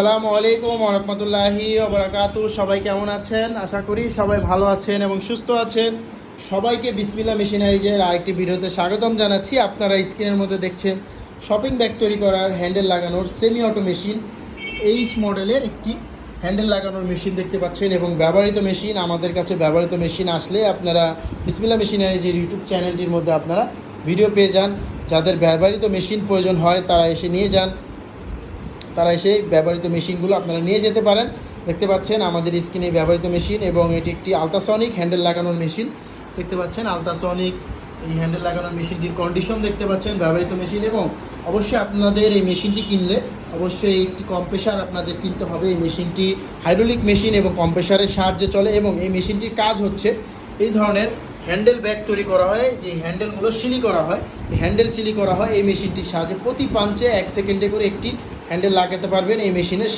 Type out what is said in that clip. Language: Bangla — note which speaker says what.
Speaker 1: আসসালামু আলাইকুম ওয়া রাহমাতুল্লাহি ওয়া বারাকাতুহু। সবাই কেমন আছেন? আশা করি সবাই ভালো আছেন এবং সুস্থ আছেন। সবাইকে বিসমিল্লাহ মেশিনারিজের আরেকটি ভিডিওতে স্বাগতম জানাচ্ছি। আপনারা স্ক্রিনের মধ্যে দেখছেন শপিং ব্যাগ তৈরি করার হ্যান্ডেল লাগানোর সেমি অটো মেশিন এইচ মডেলের একটি হ্যান্ডেল লাগানোর মেশিন দেখতে পাচ্ছেন এবং ব্যবহৃত মেশিন। আমাদের কাছে ব্যবহৃত মেশিন আসলে আপনারা বিসমিল্লাহ মেশিনারিজের ইউটিউব চ্যানেলটির মধ্যে আপনারা ভিডিও পেয়ে যান। যাদের ব্যবহৃত মেশিন প্রয়োজন হয় তারা এসে নিয়ে যান, তারা এসে ব্যবহৃত মেশিনগুলো আপনারা নিয়ে যেতে পারেন। দেখতে পাচ্ছেন আমাদের স্ক্রিনে ব্যবহৃত মেশিন এবং এটি একটি আলট্রাসনিক হ্যান্ডেল লাগানোর মেশিন। দেখতে পাচ্ছেন আলট্রাসনিক এই হ্যান্ডেল লাগানোর মেশিনটির কন্ডিশন দেখতে পাচ্ছেন, ব্যবহৃত মেশিন। এবং অবশ্যই আপনাদের এই মেশিনটি কিনলে অবশ্যই একটি কম্প্রেসার আপনাদের কিনতে হবে। এই মেশিনটি হাইড্রোলিক মেশিন এবং কম্প্রেসারের সাহায্যে চলে এবং এই মেশিনটির কাজ হচ্ছে এই ধরনের হ্যান্ডেল ব্যাগ তৈরি করা হয়, যে হ্যান্ডেলগুলো সিলি করা হয়, হ্যান্ডেল সিলি করা হয় এই মেশিনটির সাহায্যে। প্রতি পাঞ্চে 1 সেকেন্ডে করে একটি হ্যান্ডেল লাগাতে পারবেন এই মেশিনের